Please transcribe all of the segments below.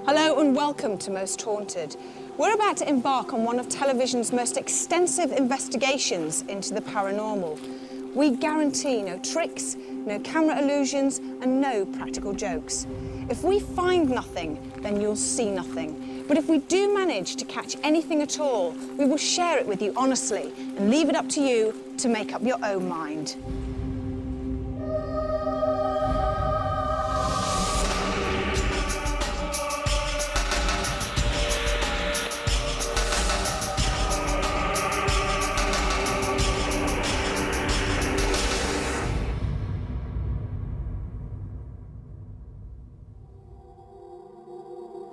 Hello and welcome to Most Haunted. We're about to embark on one of television's most extensive investigations into the paranormal. We guarantee no tricks, no camera illusions and no practical jokes. If we find nothing, then you'll see nothing. But if we do manage to catch anything at all, we will share it with you honestly and leave it up to you to make up your own mind.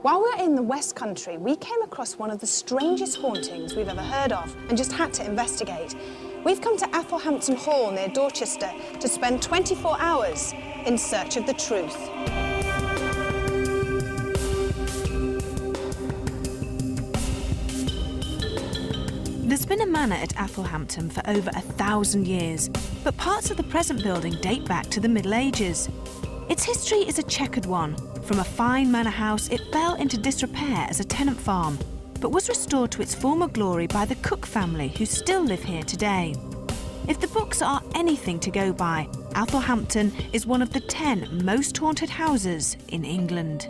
While we were in the West Country, we came across one of the strangest hauntings we've ever heard of and just had to investigate. We've come to Athelhampton Hall near Dorchester to spend 24 hours in search of the truth. There's been a manor at Athelhampton for over 1,000 years, but parts of the present building date back to the Middle Ages. Its history is a checkered one. From a fine manor house, it fell into disrepair as a tenant farm, but was restored to its former glory by the Cook family, who still live here today. If the books are anything to go by, Athelhampton is one of the 10 most haunted houses in England.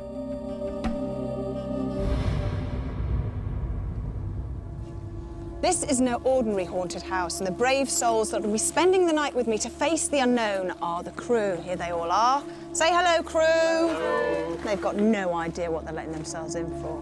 This is no ordinary haunted house, and the brave souls that will be spending the night with me to face the unknown are the crew. Here they all are. Say hello, crew. Hello. They've got no idea what they're letting themselves in for.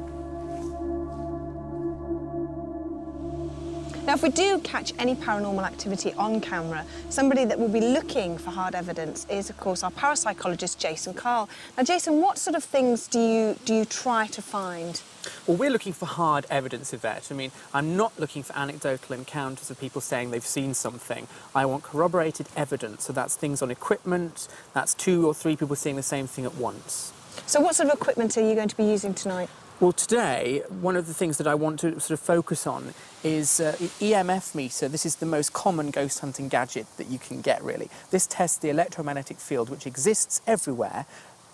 Now, if we do catch any paranormal activity on camera, somebody that will be looking for hard evidence is, of course, our parapsychologist, Jason Carl. Now, Jason, what sort of things do you try to find? Well, we're looking for hard evidence, Yvette. I mean, I'm not looking for anecdotal encounters of people saying they've seen something. I want corroborated evidence, so that's things on equipment, that's 2 or 3 people seeing the same thing at once. So what sort of equipment are you going to be using tonight? Well, today, one of the things that I want to sort of focus on is an EMF meter. This is the most common ghost hunting gadget that you can get, really. This tests the electromagnetic field, which exists everywhere.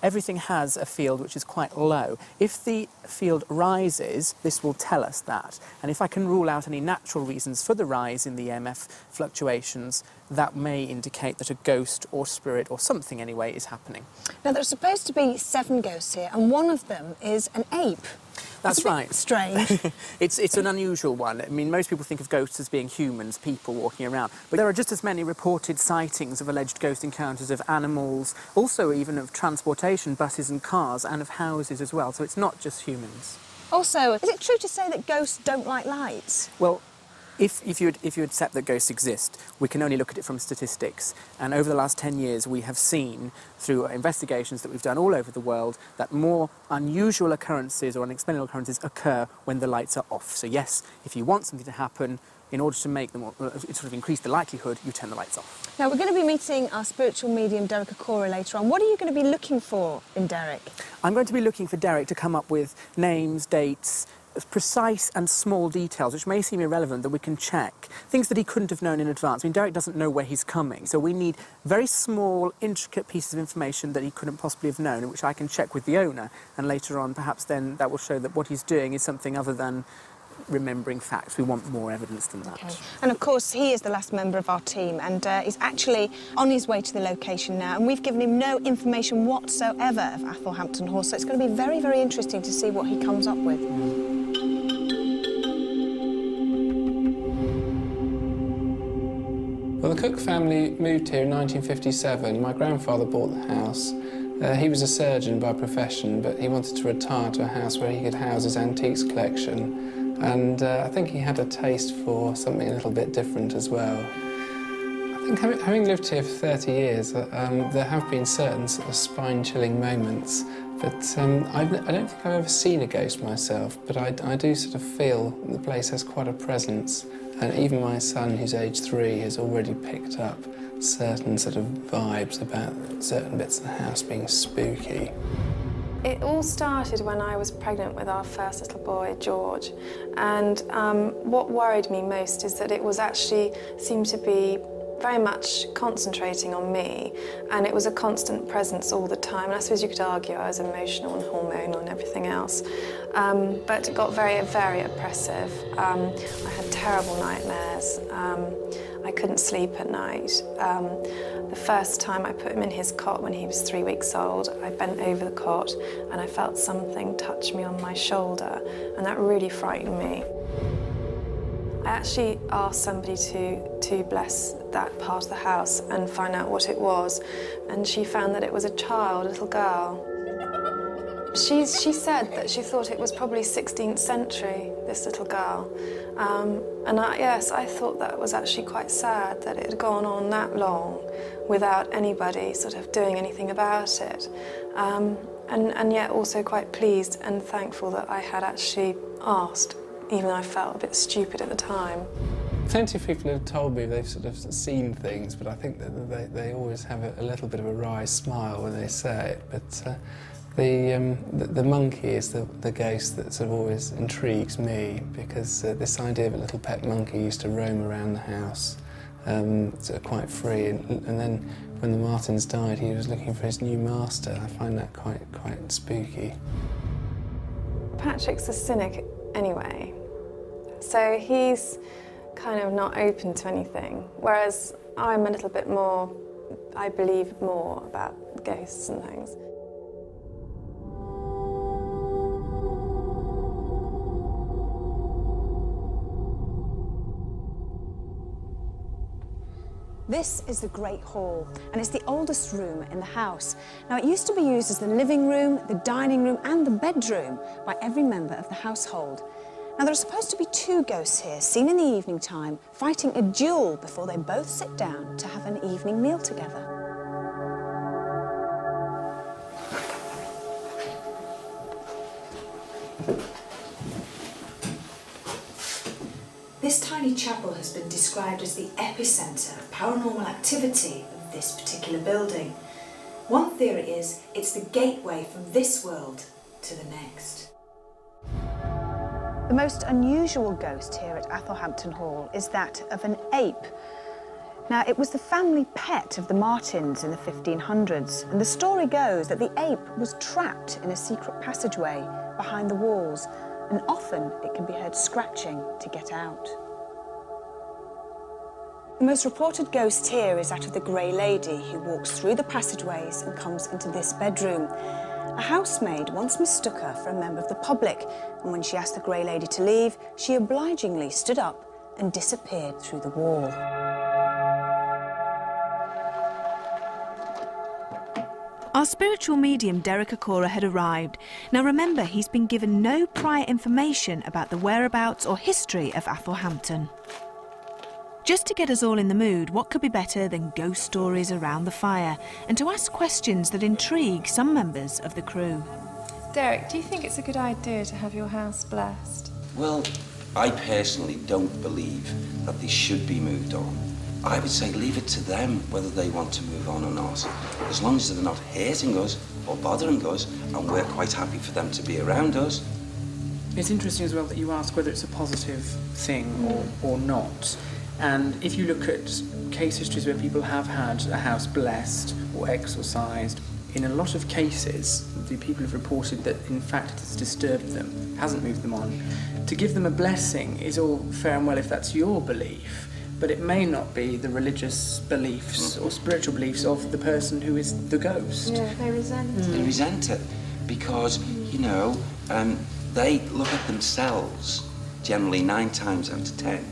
Everything has a field which is quite low. If the field rises, this will tell us that. And if I can rule out any natural reasons for the rise in the EMF fluctuations, that may indicate that a ghost or spirit or something anyway is happening. Now, there's supposed to be 7 ghosts here, and one of them is an ape. That's right. Strange. It's an unusual one. I mean, most people think of ghosts as being humans, people walking around. But there are just as many reported sightings of alleged ghost encounters of animals, also even of transportation, buses and cars, and of houses as well. So it's not just humans. Also, is it true to say that ghosts don't like lights? Well, if you accept that ghosts exist, we can only look at it from statistics. And over the last 10 years, we have seen, through investigations that we've done all over the world, that more unusual occurrences or unexplainable occurrences occur when the lights are off. So yes, if you want something to happen, in order to make them, sort of increase the likelihood, you turn the lights off. Now, we're going to be meeting our spiritual medium, Derek Okora, later on. What are you going to be looking for in Derek? I'm going to be looking for Derek to come up with names, dates, precise and small details, which may seem irrelevant, that we can check. Things that he couldn't have known in advance. I mean, Derek doesn't know where he's coming, so we need very small, intricate pieces of information that he couldn't possibly have known, which I can check with the owner, and later on, perhaps then that will show that what he's doing is something other than remembering facts. We want more evidence than that. Okay. And of course, he is the last member of our team, and he's actually on his way to the location now, and we've given him no information whatsoever of Athelhampton Hall, so it's going to be very, very interesting to see what he comes up with. Well, the Cook family moved here in 1957. My grandfather bought the house. He was a surgeon by profession, but he wanted to retire to a house where he could house his antiques collection. And I think he had a taste for something a little bit different as well. I think having lived here for 30 years, there have been certain sort of spine-chilling moments. But I don't think I've ever seen a ghost myself, but I do sort of feel the place has quite a presence. And even my son, who's age 3, has already picked up certain sort of vibes about certain bits of the house being spooky. It all started when I was pregnant with our first little boy, George. And what worried me most is that it was actually seemed to be very much concentrating on me, and it was a constant presence all the time. And I suppose you could argue I was emotional and hormonal and everything else, but it got very, very oppressive. I had terrible nightmares. I couldn't sleep at night. The first time I put him in his cot when he was 3 weeks old, I bent over the cot and I felt something touch me on my shoulder, and that really frightened me. I actually asked somebody to bless that part of the house and find out what it was, and she found that it was a child, a little girl. She said that she thought it was probably 16th century, this little girl. And yes, I thought that was actually quite sad that it had gone on that long without anybody sort of doing anything about it. And yet also quite pleased and thankful that I had actually asked, even though I felt a bit stupid at the time. Plenty of people have told me they've sort of seen things, but I think that they always have a little bit of a wry smile when they say it. But the monkey is the ghost that sort of always intrigues me, because this idea of a little pet monkey used to roam around the house, sort of quite free, and then when the Martins died, he was looking for his new master. I find that quite spooky. Patrick's a cynic anyway, so he's kind of not open to anything, whereas I'm a little bit more, I believe more about ghosts and things. This is the Great Hall, and it's the oldest room in the house. Now, it used to be used as the living room, the dining room, and the bedroom by every member of the household. Now, there are supposed to be two ghosts here, seen in the evening time, fighting a duel before they both sit down to have an evening meal together. This tiny chapel has been described as the epicentre of paranormal activity of this particular building. One theory is it's the gateway from this world to the next. The most unusual ghost here at Athelhampton Hall is that of an ape. Now, it was the family pet of the Martins in the 1500s, and the story goes that the ape was trapped in a secret passageway behind the walls, and often it can be heard scratching to get out. The most reported ghost here is that of the Grey Lady, who walks through the passageways and comes into this bedroom. A housemaid once mistook her for a member of the public, and when she asked the Grey Lady to leave, she obligingly stood up and disappeared through the wall. Our spiritual medium, Derek Akora, had arrived. Now remember, he's been given no prior information about the whereabouts or history of Athelhampton. Just to get us all in the mood, what could be better than ghost stories around the fire and to ask questions that intrigue some members of the crew? Derek, do you think it's a good idea to have your house blessed? Well, I personally don't believe that they should be moved on. I would say leave it to them whether they want to move on or not. As long as they're not hurting us or bothering us, and we're quite happy for them to be around us. It's interesting as well that you ask whether it's a positive thing or not. And if you look at case histories where people have had a house blessed or exorcised, in a lot of cases, the people have reported that, in fact, it has disturbed them, hasn't moved them on. To give them a blessing is all fair and well if that's your belief, but it may not be the religious beliefs or spiritual beliefs of the person who is the ghost. Yeah, they resent it. They resent it because, you know, they look at themselves generally 9 times out of 10.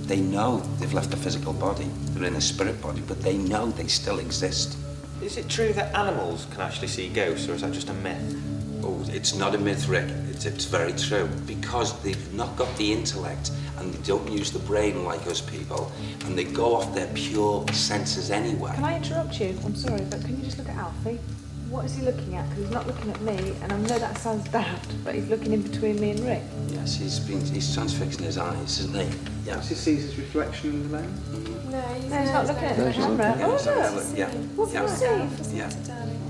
They know they've left a physical body, they're in a spirit body, but they know they still exist. Is it true that animals can actually see ghosts, or is that just a myth? Oh, it's not a myth, Rick. It's very true. Because they've not got the intellect and they don't use the brain like us people, and they go off their pure senses anyway. Can I interrupt you? I'm sorry, but can you just look at Alfie? What is he looking at? Because he's not looking at me, and I know that sounds daft, but he's looking in between me and Rick. Yes, he's transfixing his eyes, isn't he? Yeah. He sees his reflection in the lens. No, he's not looking at the camera. Oh, no. Yeah. What can I see?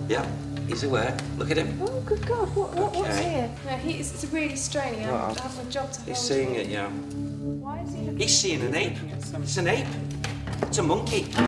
Yeah. He's aware. Look at him. Oh, good God, what's here? No, it's really straining. I have a job to hold. He's seeing it, yeah. Why is he looking? He's seeing an ape. It's an ape. It's a monkey.